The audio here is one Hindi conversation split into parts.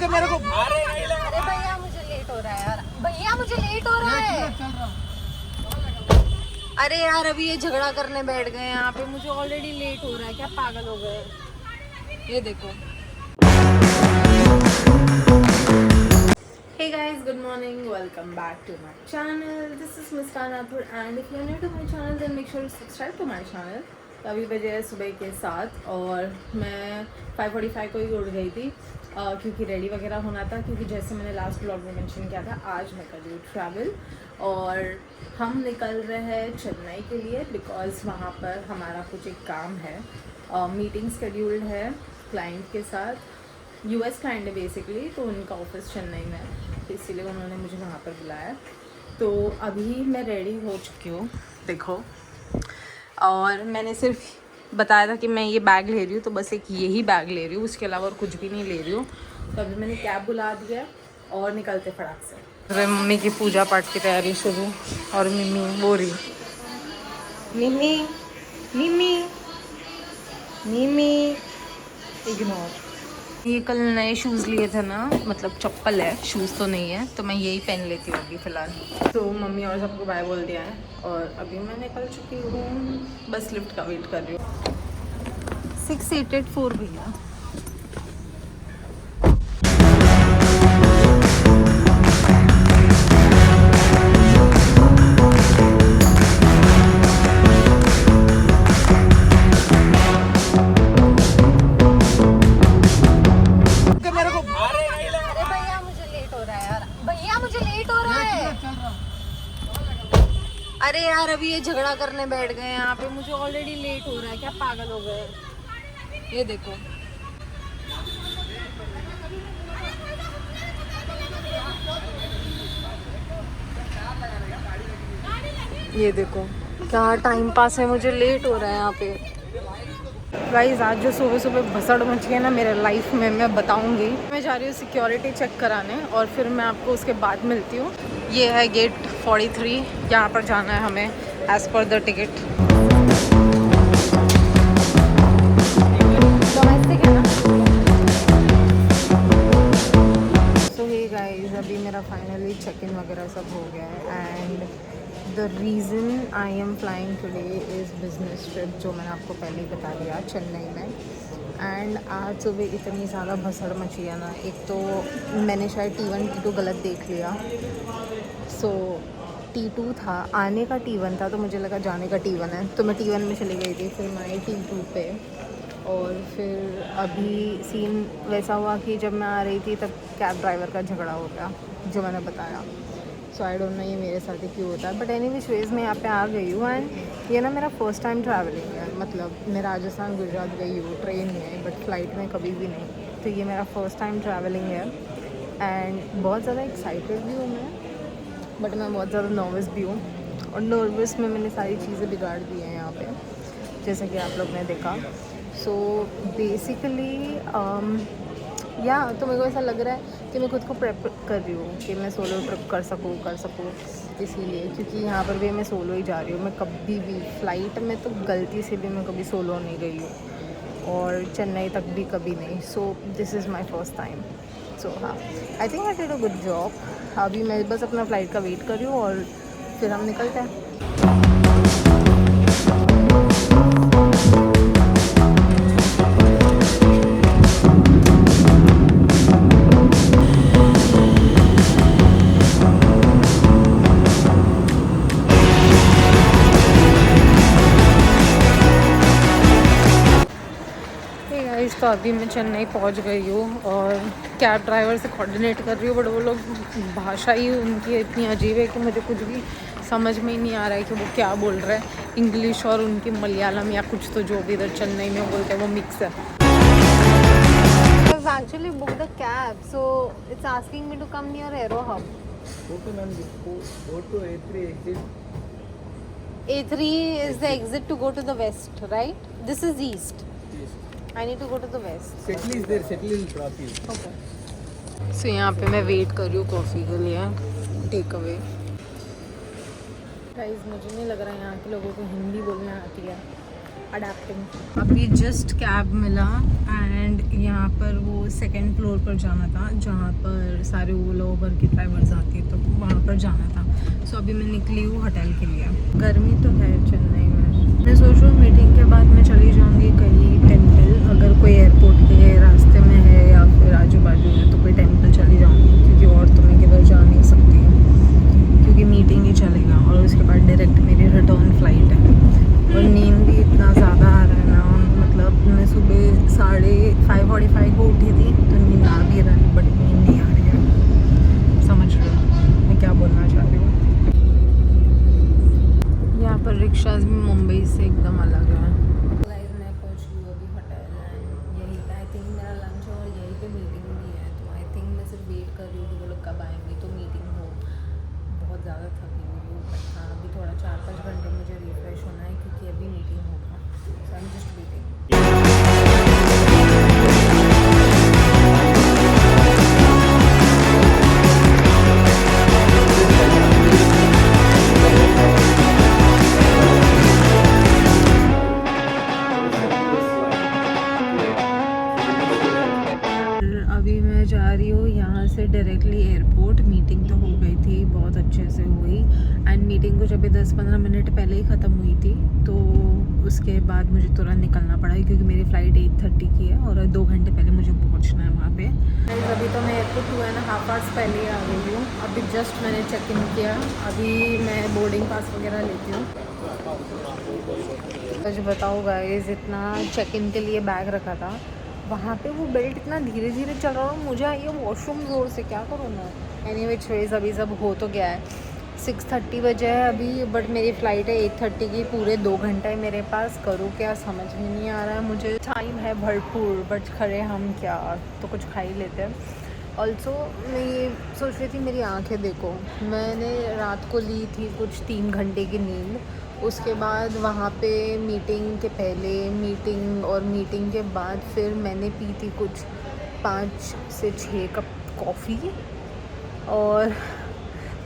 मेरे को। अरे भैया मुझे लेट हो रहा है यार, भैया मुझे लेट हो रहा है। अरे यार अभी ये झगड़ा करने बैठ गए यहाँ पे, मुझे ऑलरेडी लेट हो रहा है। क्या पागल हो गए? ये देखो। Hey guys, good morning. Welcome back to my channel. This is Muskan Rathod and if you are new to my channel then make sure to subscribe to my channel. तो अभी बजे है सुबह के 7 और मैं 5:45 को ही उठ गई थी क्योंकि रेडी वगैरह होना था, क्योंकि जैसे मैंने लास्ट ब्लॉग में मेंशन किया था आज मैं कर रही हूँ ट्रैवल और हम निकल रहे हैं चेन्नई के लिए बिकॉज़ वहाँ पर हमारा कुछ एक काम है। मीटिंग शेड्यूल्ड है क्लाइंट के साथ, US क्लाइंट है बेसिकली, तो उनका ऑफिस चेन्नई में है, तो इसीलिए उन्होंने मुझे वहाँ पर बुलाया। तो अभी मैं रेडी हो चुकी हूँ देखो, और मैंने सिर्फ बताया था कि मैं ये बैग ले रही हूँ, तो बस एक यही बैग ले रही हूँ, उसके अलावा और कुछ भी नहीं ले रही हूँ। तो अभी मैंने कैब बुला दिया और निकलते फटाक से। तो मम्मी की पूजा पाठ की तैयारी शुरू और मिम्मी बोल रही मिम्मी मिम्मी मिम्मी इग्नोर। ये कल नए शूज़ लिए थे ना, मतलब चप्पल है, शूज़ तो नहीं है, तो मैं यही पहन लेती हूँ अभी फ़िलहाल। तो मम्मी और सबको बाय बोल दिया है और अभी मैं निकल चुकी हूँ, बस लिफ्ट का वेट कर रही हूँ। 6884 भैया। अरे यार अभी ये झगड़ा करने बैठ गए यहाँ पे, मुझे ऑलरेडी लेट हो रहा है। क्या पागल हो गए? ये देखो। ये देखो क्या टाइम पास है, मुझे लेट हो रहा है यहाँ पे। गाइस आज जो सुबह सुबह भसड़ मच गई ना मेरे लाइफ में, मैं बताऊंगी। मैं जा रही हूँ सिक्योरिटी चेक कराने और फिर मैं आपको उसके बाद मिलती हूँ। ये है गेट 43, यहाँ पर जाना है हमें as per the ticket. Domestic है ना। सो हे गाइस अभी मेरा फाइनली चेक इन वगैरह सब हो गया है and the reason I am flying today is business trip, जो मैंने आपको पहले ही बता दिया चेन्नई में। एंड आज सुबह इतनी ज़्यादा भसड़ मची है ना, एक तो मैंने शायद T1 T2 गलत देख लिया। सो T2 था, आने का T1 था, तो मुझे लगा जाने का T1 है, तो मैं T1 में चली गई थी। फिर मैं आई T2 पे और फिर अभी सीन वैसा हुआ कि जब मैं आ रही थी तब कैब ड्राइवर का झगड़ा हो गया, जो मैंने बताया। सो आई डोंट नो ये मेरे साथ ही क्यों होता है, बट एनी विच वेज़ मैं यहाँ पे आ गई हूँ एंड ये ना मेरा फर्स्ट टाइम ट्रैवलिंग है। मतलब मैं राजस्थान गुजरात गई हूँ ट्रेन में, बट फ्लाइट में कभी भी नहीं, तो ये मेरा फर्स्ट टाइम ट्रैवलिंग है एंड बहुत ज़्यादा एक्साइटेड भी हूँ मैं, बट मैं बहुत ज़्यादा नर्वस भी हूँ। और नर्वस में मैंने सारी चीज़ें बिगाड़ दी हैं यहाँ पे, जैसे कि आप लोग ने देखा। सो बेसिकली या तो मेरे को ऐसा लग रहा है कि मैं खुद को प्रेप कर रही हूँ कि मैं सोलो ट्रिप कर सकूँ इसीलिए, क्योंकि यहाँ पर भी मैं सोलो ही जा रही हूँ। मैं कभी भी फ्लाइट में तो गलती से भी मैं कभी सोलो नहीं गई हूँ और चेन्नई तक भी कभी नहीं। So this is my first time. So हाँ, I think I did a good job. अभी मैं बस अपना फ़्लाइट का वेट कर रही हूँ और फिर हम निकलते हैं। तो अभी मैं चेन्नई पहुंच गई हूँ और कैब ड्राइवर से कोऑर्डिनेट कर रही हूँ, बट वो लोग भाषा ही उनकी इतनी अजीब है कि मुझे कुछ भी समझ में ही नहीं आ रहा है कि वो क्या बोल रहे हैं। इंग्लिश और उनकी मलयालम या कुछ तो जो भी इधर चेन्नई में बोलते हैं वो मिक्स है। I've actually booked the cab, so it's asking me to come near Aero Hub. Okay ma'am, go to A3 exit. A3 is the exit to go to the west, right? This is east. I need to go to the west. Settle is there. Settle will drop you. Okay. So यहाँ पे मैं वेट कर रही हूँ कॉफ़ी के लिए, टेक अवे। गाइस मुझे नहीं लग रहा है यहाँ के लोगों को हिंदी बोलना आती है। अडेप्टिंग। अभी जस्ट कैब मिला एंड यहाँ पर वो सेकंड फ्लोर पर जाना था जहाँ पर सारे ओला उबर की ड्राइवर्स आती है, तो वहाँ पर जाना था। सो अभी मैं निकली हूँ होटल के लिए। गर्मी तो है चेन्नई में। मैं सोच रही हूँ मीटिंग के बाद मैं चली जाऊँगी कहीं टेम्पल, अगर कोई एयरपोर्ट के रास्ते में है या फिर आजू बाजू में तो कोई टेम्पल चली जाऊँगी, क्योंकि और तो मैं किधर जा नहीं सकती क्योंकि मीटिंग ही चलेगा और उसके बाद डायरेक्ट मेरी रिटर्न फ्लाइट है। और नींद भी इतना ज़्यादा आ रहा है ना, मतलब मैं सुबह 5:45 को उठी थी तो नींद आ भी रहा है बट नींद नहीं आ रही है। समझ रहे हो मैं क्या बोलना चाह रही हूँ। यहाँ पर रिक्शाज भी मुंबई से एकदम अलग है। मैं पहुँच गई हूँ अभी होटल एंड यही आई थिंक मेरा लंच और यही पे मीटिंग भी है, तो आई थिंक मैं सिर्फ वेट कर रही हूँ कि वो लोग कब आएंगे तो मीटिंग हो। बहुत ज़्यादा थकी हुई हूँ बट हाँ अभी थोड़ा 4-5 घंटे मुझे रिफ्रेश होना है क्योंकि अभी मीटिंग होगा। सो आई एम जस्ट वेटिंग। अभी मैं जा रही हूँ यहाँ से डायरेक्टली एयरपोर्ट। मीटिंग तो हो गई थी, बहुत अच्छे से हुई एंड मीटिंग कुछ अभी 10-15 मिनट पहले ही ख़त्म हुई थी, तो उसके बाद मुझे तुरंत निकलना पड़ा क्योंकि मेरी फ़्लाइट 8:30 की है और 2 घंटे पहले मुझे पहुँचना है वहाँ पे। अभी तो मैं एयरपोर्ट 2.5 आवर्स पहले ही आ गई हूँ। अभी जस्ट मैंने चेक इन किया, अभी मैं बोर्डिंग पास वगैरह लेती हूँ। मुझे बताओ गाइस, इतना चेक इन के लिए बैग रखा था, वहाँ पे वो बेल्ट इतना धीरे धीरे चल रहा है, मुझे आई है वॉशरूम ज़ोर से, क्या करूँ मैं। एनीवेज अभी सब हो तो गया है। 6:30 बजे है अभी बट मेरी फ़्लाइट है 8:30 की। पूरे 2 घंटे मेरे पास, करूँ क्या समझ में नहीं आ रहा है मुझे। टाइम है भरपूर बट खड़े हम क्या, तो कुछ खा ही लेते हैं। ऑल्सो मैं ये सोच रही थी, मेरी आंखें देखो, मैंने रात को ली थी कुछ 3 घंटे की नींद। उसके बाद वहाँ पे मीटिंग के पहले मीटिंग और मीटिंग के बाद फिर मैंने पी थी कुछ 5 से 6 कप कॉफ़ी, और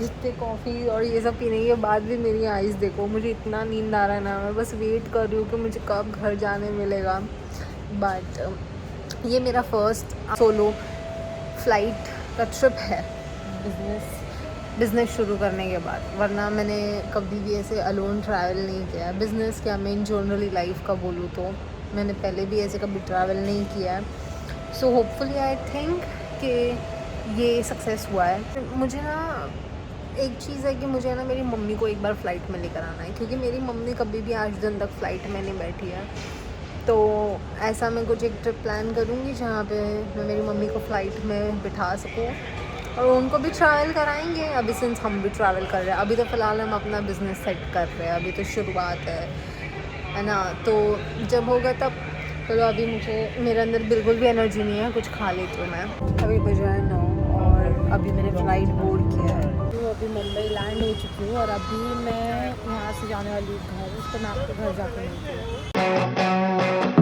इतने कॉफ़ी और ये सब पीने के बाद भी मेरी आइज़ देखो, मुझे इतना नींद आ रहा है ना। मैं बस वेट कर रही हूँ कि मुझे कब घर जाने मिलेगा। बट ये मेरा फर्स्ट सोलो फ़्लाइट का ट्रिप है बिज़नेस शुरू करने के बाद, वरना मैंने कभी भी ऐसे अलोन ट्रैवल नहीं किया। बिज़नेस क्या, मैं इन जनरली लाइफ का बोलूँ तो मैंने पहले भी ऐसे कभी ट्रैवल नहीं किया है। सो होपफुली आई थिंक कि ये सक्सेस हुआ है। मुझे ना एक चीज़ है कि मुझे ना मेरी मम्मी को एक बार फ़्लाइट में लेकर आना है, क्योंकि मेरी मम्मी कभी भी आज दिन तक फ़्लाइट में नहीं बैठी है। तो ऐसा मैं कुछ एक ट्रिप प्लान करूँगी जहाँ पे मैं मेरी मम्मी को फ़्लाइट में बिठा सकूँ और उनको भी ट्रैवल कराएंगे। अभी सिंस हम भी ट्रैवल कर रहे हैं, अभी तो फ़िलहाल हम अपना बिज़नेस सेट कर रहे हैं, अभी तो शुरुआत है ना। तो जब होगा तब, चलो अभी मेरे अंदर बिल्कुल भी एनर्जी नहीं है, कुछ खा लेती हूँ मैं। अभी बजाय 9 और अभी मैंने फ़्लाइट बोर्ड किया है, तो अभी मुंबई लैंड हो चुकी हूँ और अभी मैं यहाँ से जाने वाली हूँ घर, तो मैं आपको घर जाकर मिलती हूँ।